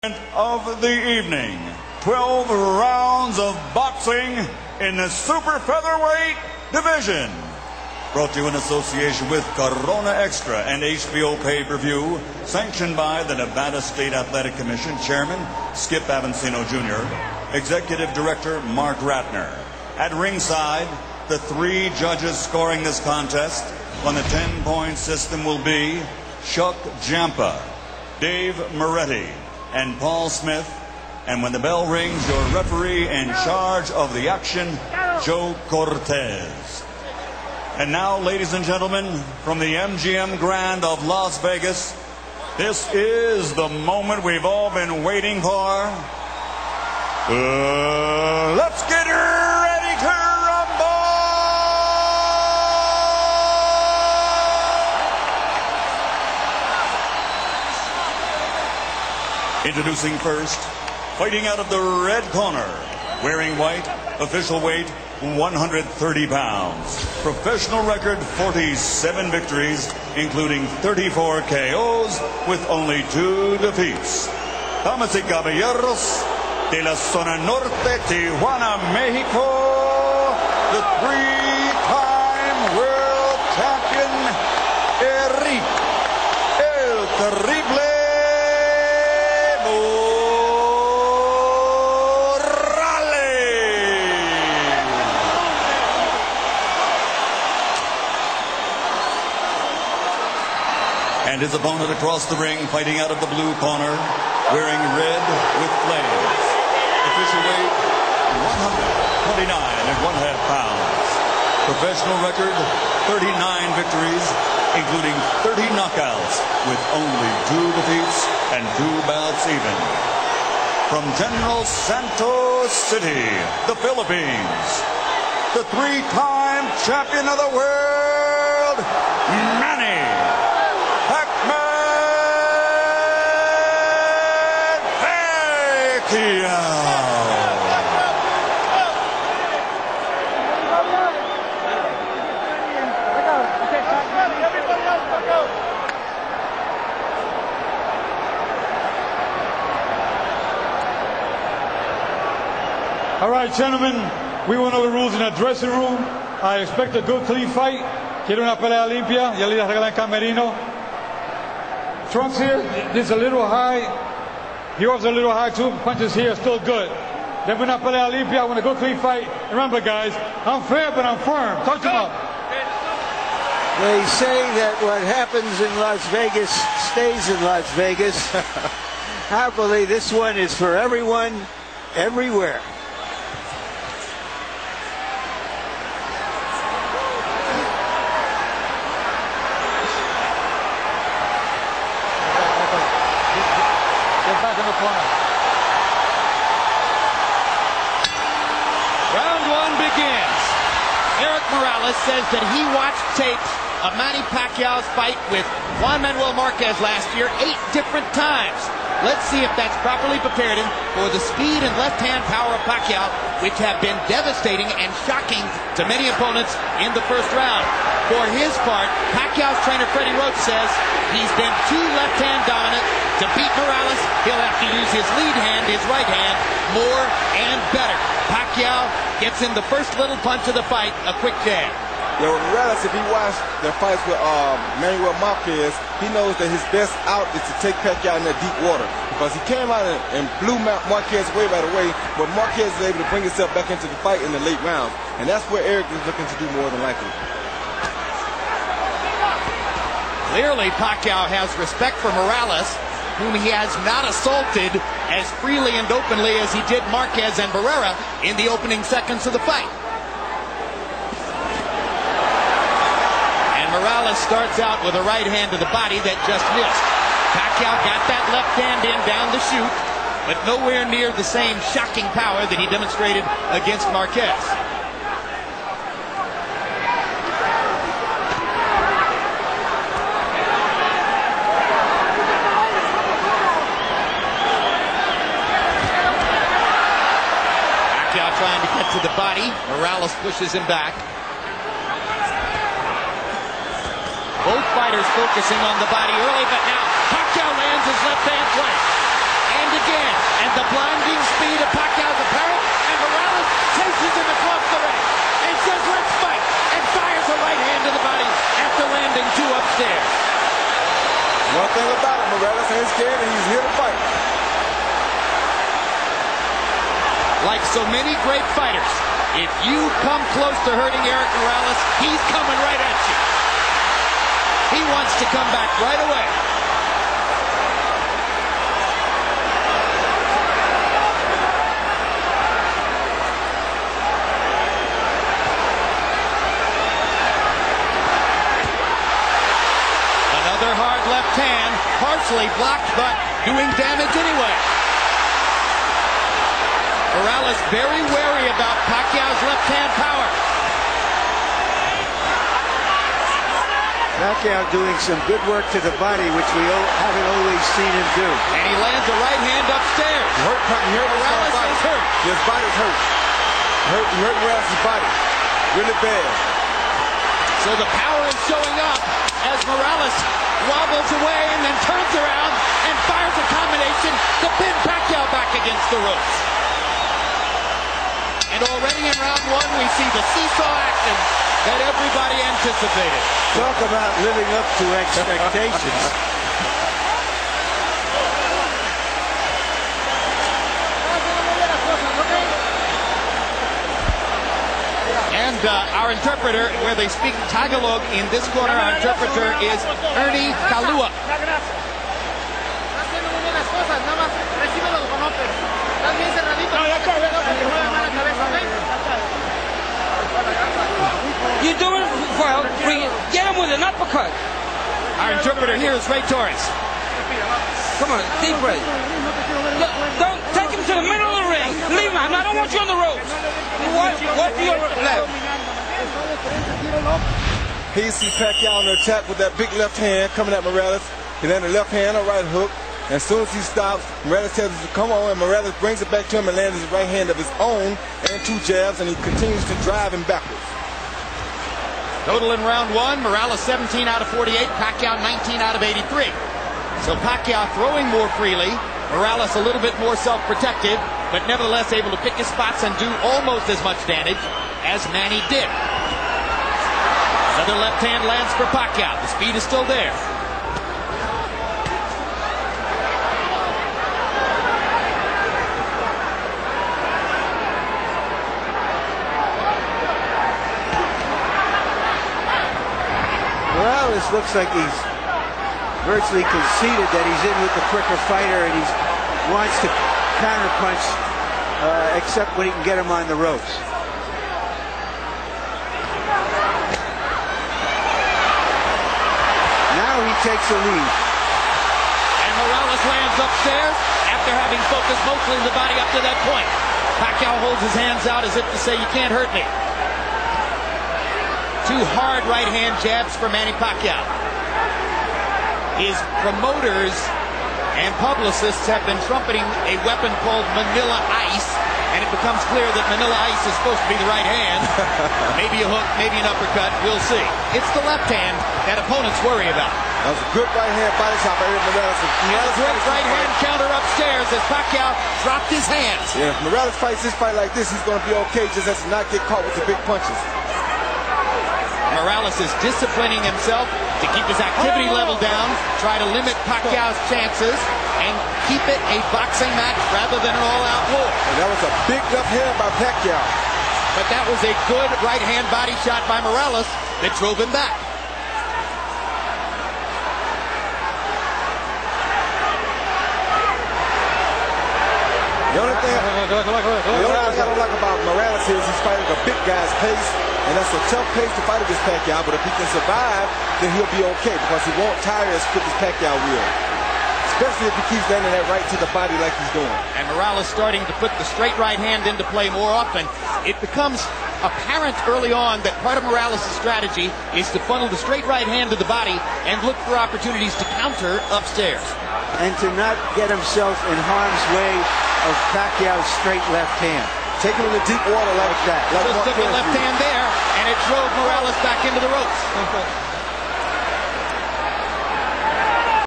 Of the evening, 12 rounds of boxing in the super featherweight division. Brought to you in association with Corona Extra and HBO pay-per-view, sanctioned by the Nevada State Athletic Commission Chairman Skip Avancino Jr., Executive Director Mark Ratner. At ringside, the three judges scoring this contest on the 10-point system will be Chuck Jampa, Dave Moretti, and Paul Smith. And when the bell rings, your referee in charge of the action, Joe Cortez. And now, ladies and gentlemen, from the MGM Grand of Las Vegas, this is the moment we've all been waiting for. Let's get ready to rumble! Introducing first, fighting out of the red corner, wearing white, official weight 130 pounds, professional record 47 victories, including 34 KOs with only 2 defeats. Damas y caballeros, de la zona norte, Tijuana, Mexico, the three-time world champion, Erik, el terrible and his opponent across the ring, fighting out of the blue corner, wearing red with flames. Official weight 129.5 pounds. Professional record 39 victories, including 30 knockouts, with only 2 defeats and 2 bouts even. From General Santos City, the Philippines, the 3-time champion of the world, Manny Pacquiao. All right, gentlemen, we went over the rules in the dressing room. I expect a good, clean fight. Quiero una pelea limpia. Ya le regalan camerino. Trunks here, this is a little high. Yours a little high too. Punches here are still good. Then una pelea limpia. I want a good, clean fight. Remember, guys, I'm fair, but I'm firm. Touch them up. They say that what happens in Las Vegas stays in Las Vegas. Happily, this one is for everyone, everywhere. Round 1 begins. Erik says that he watched tapes of Manny Pacquiao's fight with Juan Manuel Marquez last year 8 different times. Let's see if that's properly prepared him for the speed and left-hand power of Pacquiao, which have been devastating and shocking to many opponents in the first round. For his part, Pacquiao's trainer Freddie Roach says he's been too left-hand dominant. To beat Morales, he'll have to use his lead hand, his right hand, more and better. Pacquiao gets in the first little punch of the fight, a quick jab. Yo, Morales, if he watched the fights with Manuel Marquez, he knows that his best out is to take Pacquiao in that deep water. Because he came out and blew Marquez away right away, but Marquez is able to bring himself back into the fight in the late rounds. And that's where Erik is looking to do more than likely. Clearly, Pacquiao has respect for Morales, whom he has not assaulted as freely and openly as he did Marquez and Barrera in the opening seconds of the fight. And Morales starts out with a right hand to the body that just missed. Pacquiao got that left hand in down the chute, but nowhere near the same shocking power that he demonstrated against Marquez. Trying to get to the body. Morales pushes him back. Both fighters focusing on the body early, but now Pacquiao lands his left hand twice. And again. and the blinding speed of Pacquiao's apparel, and Morales chases him across the ring and says, let's fight, and fires a right hand to the body after landing 2 upstairs. One thing about it, Morales ain't scared and he's here to fight. Like so many great fighters, if you come close to hurting Erik Morales, he's coming right at you. He wants to come back right away. Another hard left hand, partially blocked, but doing damage anyway. Morales very wary about Pacquiao's left-hand power. Pacquiao doing some good work to the body, which we haven't always seen him do. And he lands a right hand upstairs. Morales is hurt. His body's hurt. He hurt Morales' body. Really bad. So the power is showing up as Morales wobbles away and then turns around and fires a combination to pin Pacquiao back against the ropes. And already in round 1, we see the seesaw action that everybody anticipated. Talk about living up to expectations. And our interpreter, where they speak Tagalog in this corner, our interpreter is Ernie Kalua. You doing well. Get him with an uppercut. Our interpreter here is Ray Torres. Come on, deep breath. Don't take him to the middle of the ring. Leave him. I don't want you on the ropes. What do you left? He sees Pacquiao on the attack with that big left hand coming at Morales. He landed a left hand, a right hook. As soon as he stops, Morales tells him to come on, and Morales brings it back to him and lands his right hand of his own and 2 jabs, and he continues to drive him backwards. Total in round 1, Morales 17 out of 48, Pacquiao 19 out of 83. So Pacquiao throwing more freely, Morales a little bit more self-protective, but nevertheless able to pick his spots and do almost as much damage as Manny did. Another left hand lands for Pacquiao. The speed is still there. Morales looks like he's virtually conceded that he's in with the quicker fighter, and he wants to counterpunch, except when he can get him on the ropes. Now he takes a lead. And Morales lands upstairs after having focused mostly the body up to that point. Pacquiao holds his hands out as if to say, you can't hurt me. 2 hard right hand jabs for Manny Pacquiao. His promoters and publicists have been trumpeting a weapon called Manila Ice, and it becomes clear that Manila Ice is supposed to be the right hand. Maybe a hook, maybe an uppercut, we'll see. It's the left hand that opponents worry about. That was a good right hand body shot by Erik Morales. And a great right hand counter upstairs as Pacquiao dropped his hands. Yeah, if Morales fights this fight like this, he's going to be okay, just has to not get caught with the big punches. Morales is disciplining himself to keep his activity level down, try to limit Pacquiao's chances, and keep it a boxing match rather than an all-out war. And that was a big left hand by Pacquiao. But that was a good right-hand body shot by Morales that drove him back. The only thing I don't like about Morales is he's fighting a big guy's pace, and that's a tough pace to fight against Pacquiao, but if he can survive, then he'll be okay, because he won't tire as quick as Pacquiao will. Especially if he keeps landing that right to the body like he's doing. And Morales starting to put the straight right hand into play more often. It becomes apparent early on that part of Morales' strategy is to funnel the straight right hand to the body and look for opportunities to counter upstairs. And to not get himself in harm's way of Pacquiao's straight left hand. Take him in the deep water like that. Just took a left hand there, and it drove Morales back into the ropes.